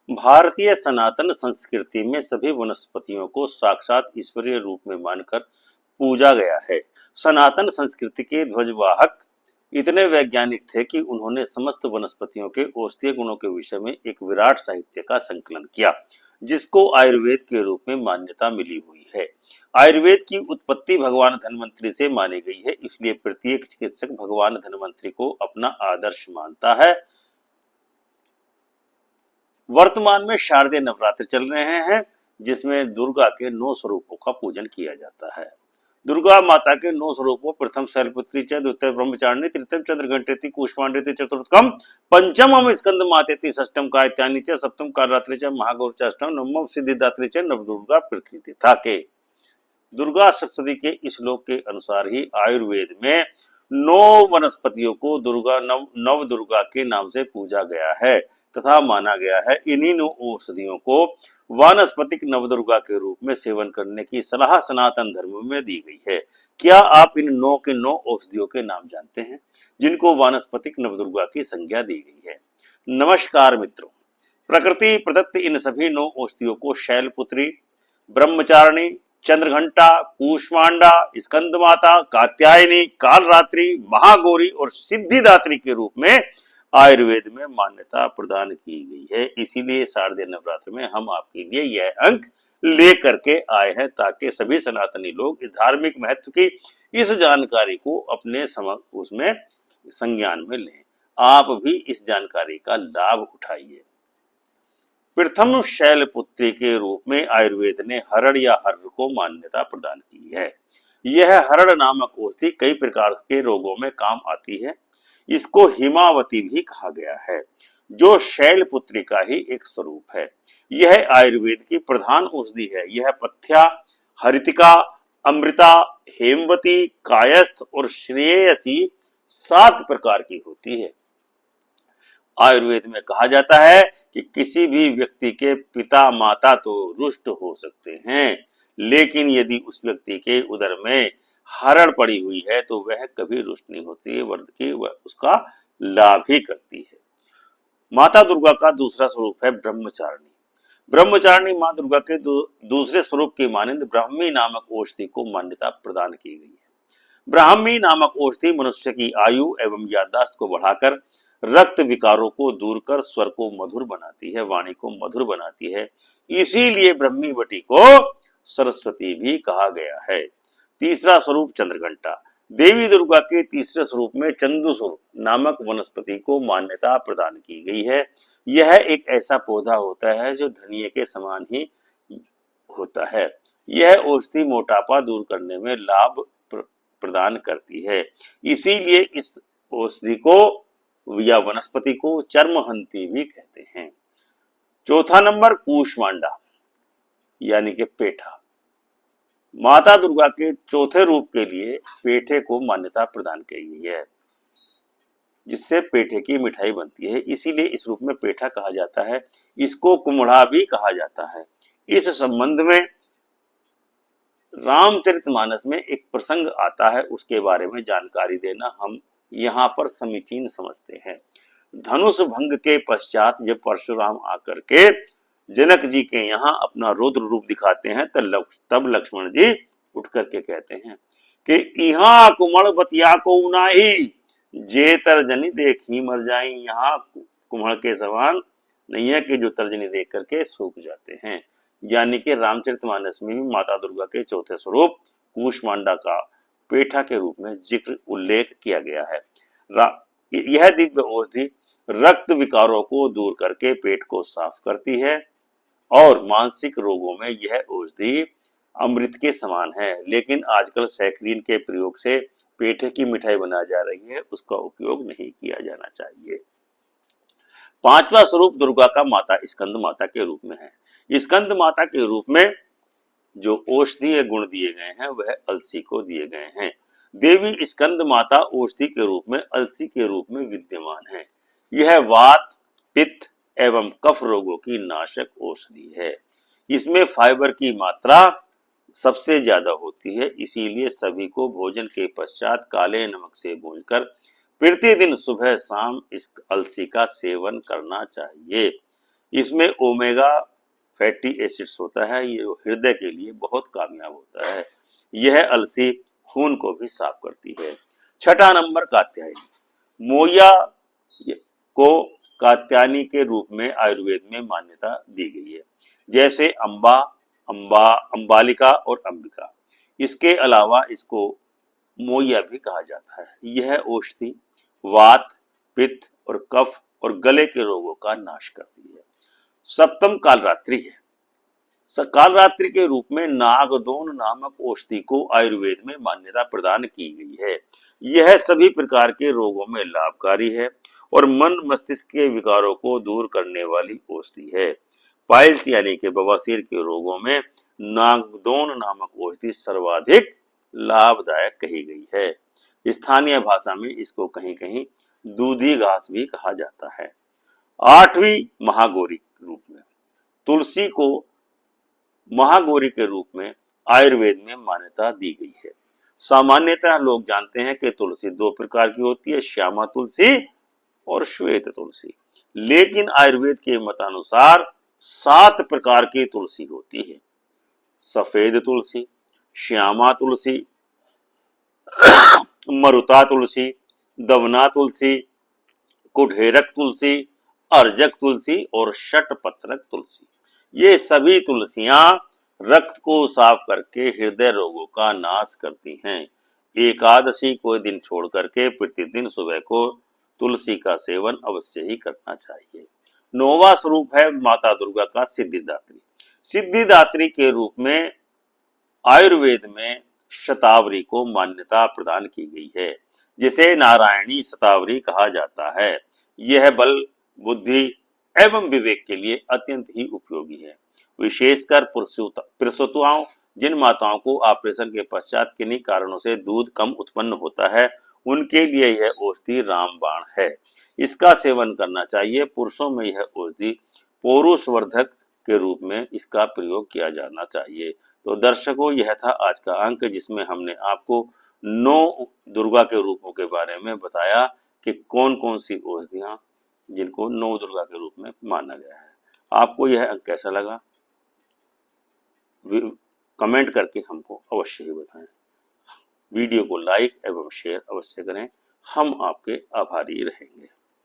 भारतीय सनातन संस्कृति में सभी वनस्पतियों को साक्षात ईश्वरीय रूप में मानकर पूजा गया है। सनातन संस्कृति के ध्वजवाहक इतने वैज्ञानिक थे कि उन्होंने समस्त वनस्पतियों के औषधीय गुणों के विषय में एक विराट साहित्य का संकलन किया, जिसको आयुर्वेद के रूप में मान्यता मिली हुई है। आयुर्वेद की उत्पत्ति भगवान धन्वंतरि से मानी गई है, इसलिए प्रत्येक चिकित्सक भगवान धन्वंतरि को अपना आदर्श मानता है। वर्तमान में शारदीय नवरात्र चल रहे हैं, जिसमें दुर्गा के 9 स्वरूपों का पूजन किया जाता है। दुर्गा माता के 9 स्वरूपों प्रथम शैलपुत्री च, द्वितीय ब्रह्मचारिणी, तृतीय चंद्रघंटेति, कूष्मांडेति, चतुर्थकम पंचमम स्कंद मातेति, षष्टम कात्यायनी च, सप्तम कालरात्रि च, महागौर च, अष्टम नवम सिद्धिदात्री च, नवदुर्गा प्रकृति था के। दुर्गा सप्तशती के इस श्लोक के अनुसार ही आयुर्वेद में 9 वनस्पतियों को नव दुर्गा के नाम से पूजा गया है तथा माना गया है। इन्हीं 9 औषधियों को वानस्पतिक नवदुर्गा के रूप में सेवन करने की सलाह सनातन धर्म में दी गई है। क्या आप इन 9 के 9 औषधियों के नाम जानते हैं, जिनको वानस्पतिक नवदुर्गा की संज्ञा दी गई है? नमस्कार मित्रों, प्रकृति प्रदत्त इन सभी 9 औषधियों को शैलपुत्री, ब्रह्मचारिणी, चंद्रघंटा, कूष्मांडा, स्कंदमाता, कात्यायनी, कालरात्रि, महागौरी और सिद्धिदात्री के रूप में आयुर्वेद में मान्यता प्रदान की गई है। इसीलिए शारदीय नवरात्र में हम आपके लिए यह अंक लेकर के आए हैं, ताकि सभी सनातनी लोग इस धार्मिक महत्व की इस जानकारी को अपने उसमें संज्ञान में लें। आप भी इस जानकारी का लाभ उठाइए। प्रथम शैलपुत्री के रूप में आयुर्वेद ने हरड़ या हर्र को मान्यता प्रदान की है। यह हरड़ नामक औषधि कई प्रकार के रोगों में काम आती है। इसको हिमावती भी कहा गया है, जो शैलपुत्री का ही एक स्वरूप है। यह आयुर्वेद की प्रधान औषधि है। यह पथ्या, हरितिका, अमृता, हेमवती, कायस्थ और श्रेयसी 7 प्रकार की होती है। आयुर्वेद में कहा जाता है कि किसी भी व्यक्ति के पिता माता तो रुष्ट हो सकते हैं, लेकिन यदि उस व्यक्ति के उदर में हरड़ पड़ी हुई है तो वह कभी रुष्ट नहीं होती है, बल्कि वह उसका लाभ ही करती है। माता दुर्गा का दूसरा स्वरूप है ब्रह्मचारिणी। ब्रह्मचारिणी मां दुर्गा के दूसरे स्वरूप के मानिंद ब्राह्मी नामक औषधि को मान्यता प्रदान की गई है। ब्राह्मी नामक औषधि मनुष्य की आयु एवं याददाश्त को बढ़ाकर रक्त विकारों को दूर कर स्वर को मधुर बनाती है, वाणी को मधुर बनाती है। इसीलिए ब्रह्मी वटी को सरस्वती भी कहा गया है। तीसरा स्वरूप चंद्रघंटा। देवी दुर्गा के तीसरे स्वरूप में चंदुसुर नामक वनस्पति को मान्यता प्रदान की गई है। यह एक ऐसा पौधा होता है जो धनिये के समान ही होता है। यह औषधि मोटापा दूर करने में लाभ प्रदान करती है। इसीलिए इस औषधि को या वनस्पति को चर्महंती भी कहते हैं। चौथा नंबर कूष्मांडा यानी कि पेठा। माता दुर्गा के चौथे रूप के लिए पेठे को मान्यता प्रदान की गई है, जिससे पेठे की मिठाई बनती है। इसीलिए इस रूप में पेठा कहा जाता है। इसको कुम्हड़ा भी कहा जाता है। इस संबंध में रामचरितमानस में एक प्रसंग आता है, उसके बारे में जानकारी देना हम यहाँ पर समीचीन समझते हैं। धनुष भंग के पश्चात जब परशुराम आकर के जनक जी के यहाँ अपना रौद्र रूप दिखाते हैं, तब लक्ष्मण जी उठ करके कहते हैं कि यहाँ कुमड़ बतिया को उनाही, जे तर्जनी देखी मर जाई। यहाँ कुम्हड़ के समान नहीं है कि जो तर्जनी देख करके सूख जाते हैं। यानी कि रामचरितमानस में भी माता दुर्गा के चौथे स्वरूप कूष्मांडा का पेठा के रूप में जिक्र उल्लेख किया गया है। यह दिव्य औषधि रक्त विकारों को दूर करके पेट को साफ करती है और मानसिक रोगों में यह औषधि अमृत के समान है। लेकिन आजकल सैकरीन के प्रयोग से पेठे की मिठाई बनाई जा रही है, उसका उपयोग नहीं किया जाना चाहिए। पांचवा स्वरूप दुर्गा का माता स्कंद माता के रूप में है। स्कंद माता के रूप में जो औषधीय गुण दिए गए हैं वह अलसी को दिए गए हैं। देवी स्कंद माता औषधि के रूप में अलसी के रूप में विद्यमान है। यह वात, पित्त एवं कफ रोगों की नाशक औषधि है। इसमें फाइबर की मात्रा सबसे ज्यादा होती है। इसीलिए सभी को भोजन के पश्चात काले नमक से भूनकर प्रतिदिन सुबह शाम इस अलसी का सेवन करना चाहिए। इसमें ओमेगा फैटी एसिड्स होता है, ये हृदय के लिए बहुत कामयाब होता है। यह अलसी खून को भी साफ करती है। छठा नंबर कात्यायनी। मोया को कात्यायनी के रूप में आयुर्वेद में मान्यता दी गई है, जैसे अम्बा, अंबालिका और अंबिका। इसके अलावा इसको मोया भी कहा जाता है। यह औषधि वात, पित्त और कफ और गले के रोगों का नाश करती है। सप्तम कालरात्रि है। कालरात्रि के रूप में नागदोन नामक औषधि को आयुर्वेद में मान्यता प्रदान की गई है। यह सभी प्रकार के रोगों में लाभकारी है और मन मस्तिष्क के विकारों को दूर करने वाली औषधि है। पाइल्स यानी कि बवासीर के रोगों में नागदोन नामक औषधि सर्वाधिक लाभदायक कही गई है। स्थानीय भाषा में इसको कहीं कहीं दूधी घास भी कहा जाता है। आठवीं महागौरी रूप में। तुलसी को महागौरी के रूप में आयुर्वेद में मान्यता दी गई है। सामान्यतः लोग जानते हैं कि तुलसी दो प्रकार की होती है, श्यामा तुलसी और श्वेत तुलसी। लेकिन आयुर्वेद के मतानुसार 7 प्रकार की तुलसी होती है। सफेद तुलसी, श्यामा तुलसी, मरुता तुलसी, दवना तुलसी, कुढेरक तुलसी, अर्जक तुलसी और षटपत्रक तुलसी। ये सभी तुलसियां रक्त को साफ करके हृदय रोगों का नाश करती हैं। एकादशी को दिन छोड़ करके प्रतिदिन सुबह को तुलसी का सेवन अवश्य ही करना चाहिए। नौवां स्वरूप है माता दुर्गा का सिद्धिदात्री। सिद्धिदात्री के रूप में आयुर्वेद में शतावरी को मान्यता प्रदान की गई है, जिसे नारायणी शतावरी कहा जाता है। यह बल, बुद्धि एवं विवेक के लिए अत्यंत ही उपयोगी है। विशेषकर प्रसूताओं, जिन माताओं को ऑपरेशन के पश्चात किन्हीं कारणों से दूध कम उत्पन्न होता है, उनके लिए यह औषधि रामबाण है। इसका सेवन करना चाहिए। पुरुषों में यह औषधि पौरुषवर्धक के रूप में इसका प्रयोग किया जाना चाहिए। तो दर्शकों, यह था आज का अंक, जिसमें हमने आपको 9 दुर्गा के रूपों के बारे में बताया कि कौन कौन सी औषधियां जिनको 9 दुर्गा के रूप में माना गया है। आपको यह अंक कैसा लगा, कमेंट करके हमको अवश्य ही बताएं। वीडियो को लाइक एवं शेयर अवश्य करें। हम आपके आभारी रहेंगे।